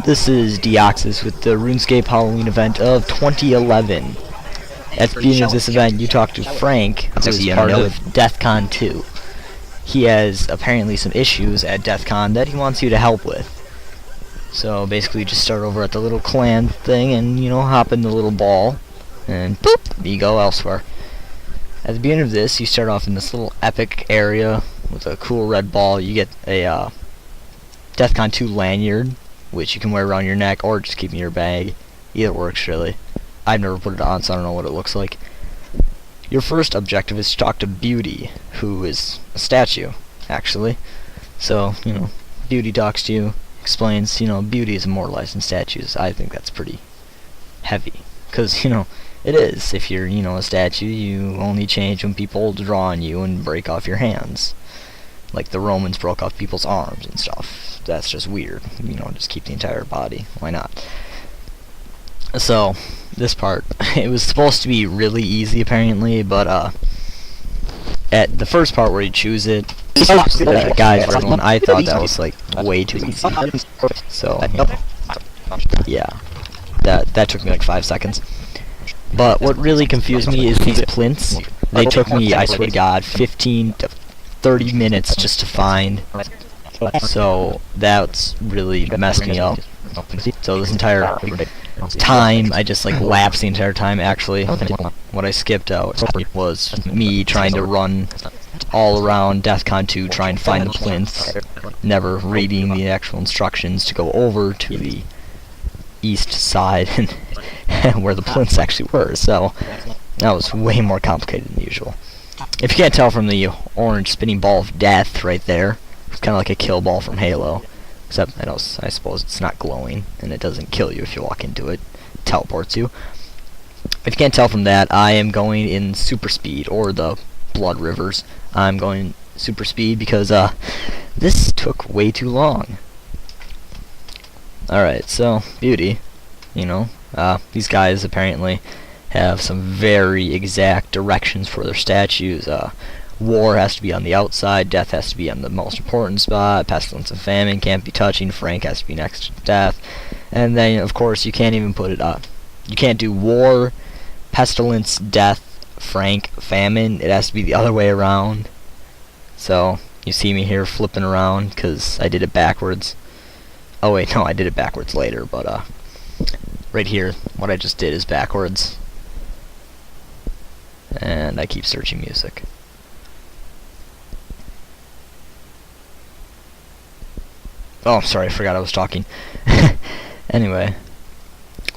This is Dyeoxes with the RuneScape Halloween event of 2011. At the beginning of this event, you talked to Frank, who is part of DEFCON 2. He has apparently some issues at DEFCON that he wants you to help with. So basically just start over at the little clan thing and, you know, hop in the little ball, and boop, you go elsewhere. At the beginning of this, you start off in this little epic area with a cool red ball. You get a DEFCON 2 lanyard, which you can wear around your neck or just keep in your bag. Either works, really. I've never put it on, so I don't know what it looks like. Your first objective is to talk to Beauty, who is a statue, actually. So, you know, Beauty talks to you, explains, you know, Beauty is immortalized in statues. I think that's pretty heavy, because, you know, it is. If you're, you know, a statue, you only change when people draw on you and break off your hands. Like the Romans broke off people's arms and stuff. That's just weird. You know, just keep the entire body. Why not? So, this part, it was supposed to be really easy apparently, but at the first part where you choose it, the guide for everyone, I thought that was like way too easy. So, yeah, that took me like 5 seconds. But what really confused me is these plinths. They took me, I swear to God, 15 to 30 minutes just to find. So that's really messed me up. So this entire time, I just like lapsed the entire time. Actually, what I skipped out was me trying to run all around DEFCON 2, try and find the plinths, never reading the actual instructions to go over to the east side and where the plinths actually were. So that was way more complicated than usual. If you can't tell from the orange spinning ball of death right there, it's kind of like a kill ball from Halo, except I suppose it's not glowing and it doesn't kill you if you walk into it. It teleports you. If you can't tell from that, I am going in super speed, or the blood rivers. I'm going super speed because this took way too long. Alright, so Beauty, you know, these guys apparently have some very exact directions for their statues. War has to be on the outside, death has to be on the most important spot, pestilence and famine can't be touching, Frank has to be next to death, and then of course you can't even put it up. You can't do war, pestilence, death, Frank, famine. It has to be the other way around. So you see me here flipping around because I did it backwards. Oh wait, no, I did it backwards later, but right here, what I just did is backwards. And I keep searching music. Oh, sorry, I forgot I was talking. Anyway,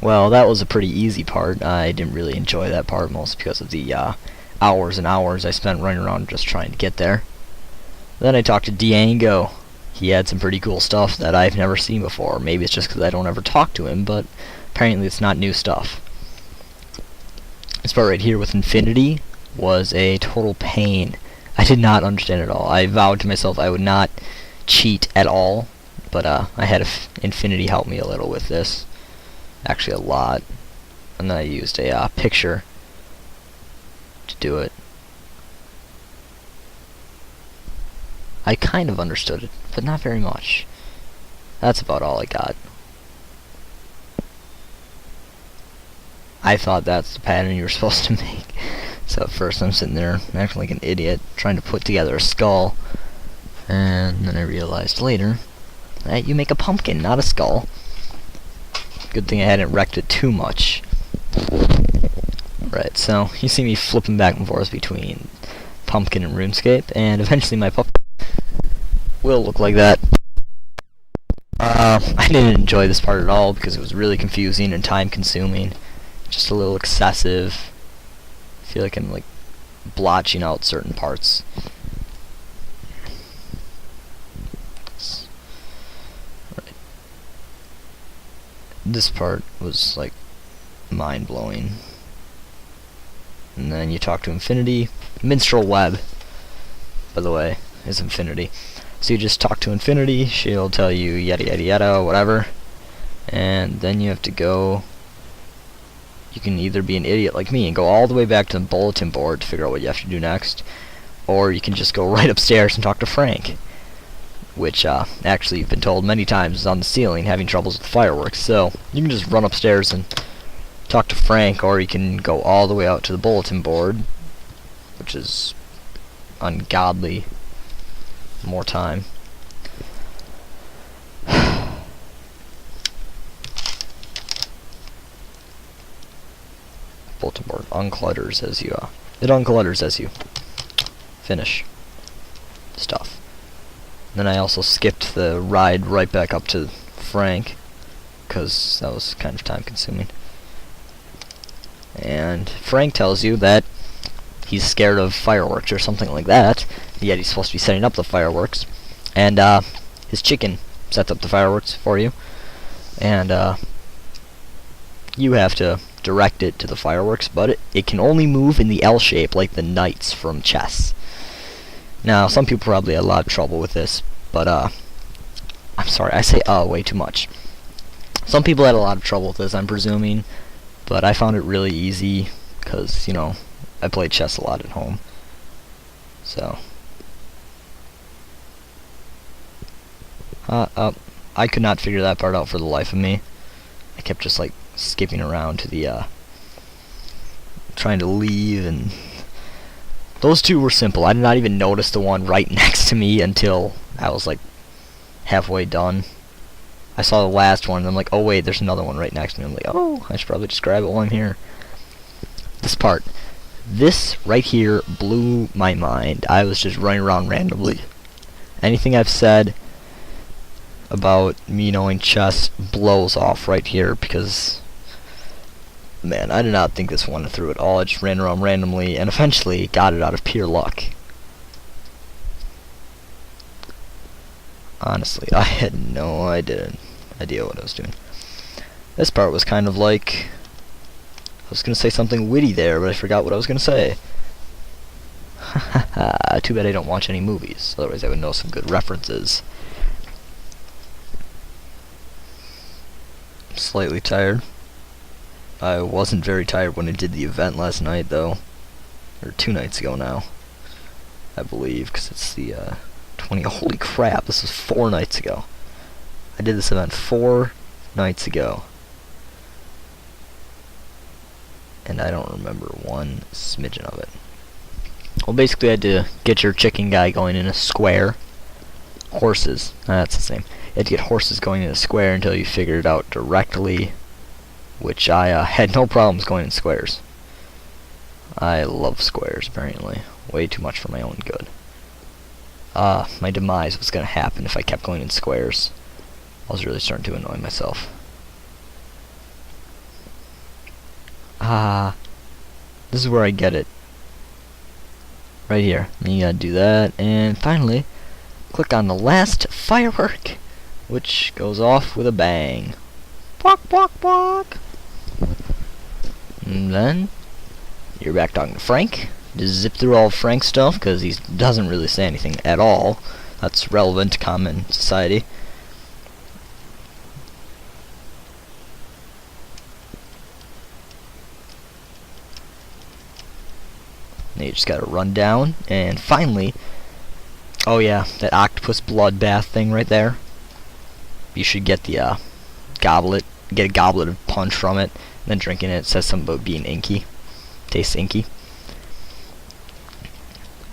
well, that was a pretty easy part. I didn't really enjoy that part, mostly because of the hours and hours I spent running around just trying to get there. Then I talked to Diango. He had some pretty cool stuff that I've never seen before. Maybe it's just because I don't ever talk to him, but apparently it's not new stuff. This part right here with Infinity was a total pain. I did not understand it at all. I vowed to myself I would not cheat at all, but I had Infinity help me a little with this. Actually a lot. And then I used a picture to do it. I kind of understood it, but not very much. That's about all I got. I thought that's the pattern you were supposed to make. So at first I'm sitting there acting like an idiot, trying to put together a skull. And then I realized later that you make a pumpkin, not a skull. Good thing I hadn't wrecked it too much. Right, so you see me flipping back and forth between pumpkin and RuneScape, and eventually my pumpkin will look like that. I didn't enjoy this part at all because it was really confusing and time consuming. Just a little excessive. I feel like I'm like blotching out certain parts. Right. This part was like mind-blowing. And then you talk to Infinity. Minstrel Web, by the way, is Infinity. So you just talk to Infinity, she'll tell you yada yada yada, whatever. And then you have to go. You can either be an idiot like me and go all the way back to the bulletin board to figure out what you have to do next, or you can just go right upstairs and talk to Frank. which actually you've been told many times is on the ceiling having troubles with fireworks. So you can just run upstairs and talk to Frank, or you can go all the way out to the bulletin board, which is ungodly more time. Bulletin board unclutters as you it unclutters as you finish stuff. Then I also skipped the ride right back up to Frank because that was kind of time consuming. And Frank tells you that he's scared of fireworks or something like that, yet he's supposed to be setting up the fireworks. And his chicken sets up the fireworks for you. And you have to direct it to the fireworks, but it can only move in the L shape like the knights from chess. Now, some people probably had a lot of trouble with this, but I'm sorry, I say way too much. Some people had a lot of trouble with this, I'm presuming, but I found it really easy because, you know, I played chess a lot at home. So I could not figure that part out for the life of me. I kept just like skipping around to the trying to leave, and those two were simple. I did not even notice the one right next to me until I was like halfway done. I saw the last one and I'm like, oh wait, there's another one right next to me. I'm like, oh, I should probably just grab it while I'm here. This right here blew my mind. I was just running around randomly. Anything I've said about me knowing chess blows off right here because, man, I did not think this one through at all. I just ran around randomly and eventually got it out of pure luck. Honestly, I had no idea what I was doing. This part was kind of like, I was going to say something witty there, but I forgot what I was going to say. Too bad I don't watch any movies, otherwise I would know some good references. I'm slightly tired. I wasn't very tired when I did the event last night, though. Or 2 nights ago now, I believe, because it's the 20. Holy crap, this was 4 nights ago. I did this event 4 nights ago. And I don't remember one smidgen of it. Well, basically I had to get your chicken guy going in a square. Horses, that's the same. You had to get horses going in a square until you figured it out directly, which I had no problems going in squares. I love squares, apparently. Way too much for my own good. My demise was going to happen if I kept going in squares. I was really starting to annoy myself. This is where I get it. Right here. And you gotta do that, and finally, click on the last firework, which goes off with a bang. Bwok, bwok, bwok. And then you're back talking to Frank. Just zip through all of Frank's stuff because he doesn't really say anything at all that's relevant to common society. And you just gotta run down, and finally, oh yeah, that octopus bloodbath thing right there. You should get the goblet, get a goblet of punch from it, and then drinking it. It says something about being inky. Tastes inky.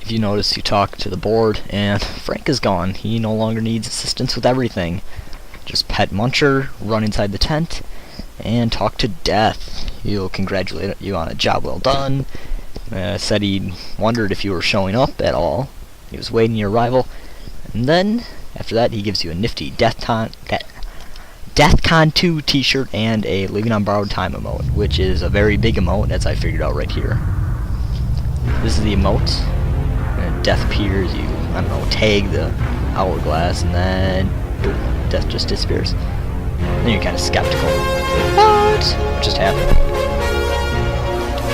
If you notice, you talk to the board, and Frank is gone. He no longer needs assistance with everything. Just pet Muncher, run inside the tent, and talk to Death. He'll congratulate you on a job well done. Said he wondered if you were showing up at all. He was waiting your arrival. And then, after that, he gives you a nifty DEathCon 2 t-shirt and a Living on Borrowed Time emote, which is a very big emote, as I figured out right here. This is the emote. And Death appears, you, I don't know, tag the hourglass, and then boom, Death just disappears. Then you're kind of skeptical. What just happened?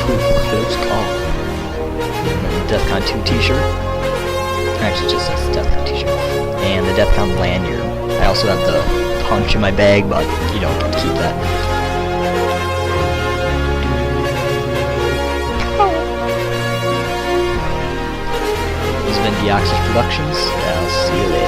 Close call. And then the DEathCon 2 t-shirt. Actually, just says DEathCon t-shirt. And the DEathCon lanyard. I also have the punch in my bag, but you don't get to keep that. This has been DyeoxesProductions. I'll see you later.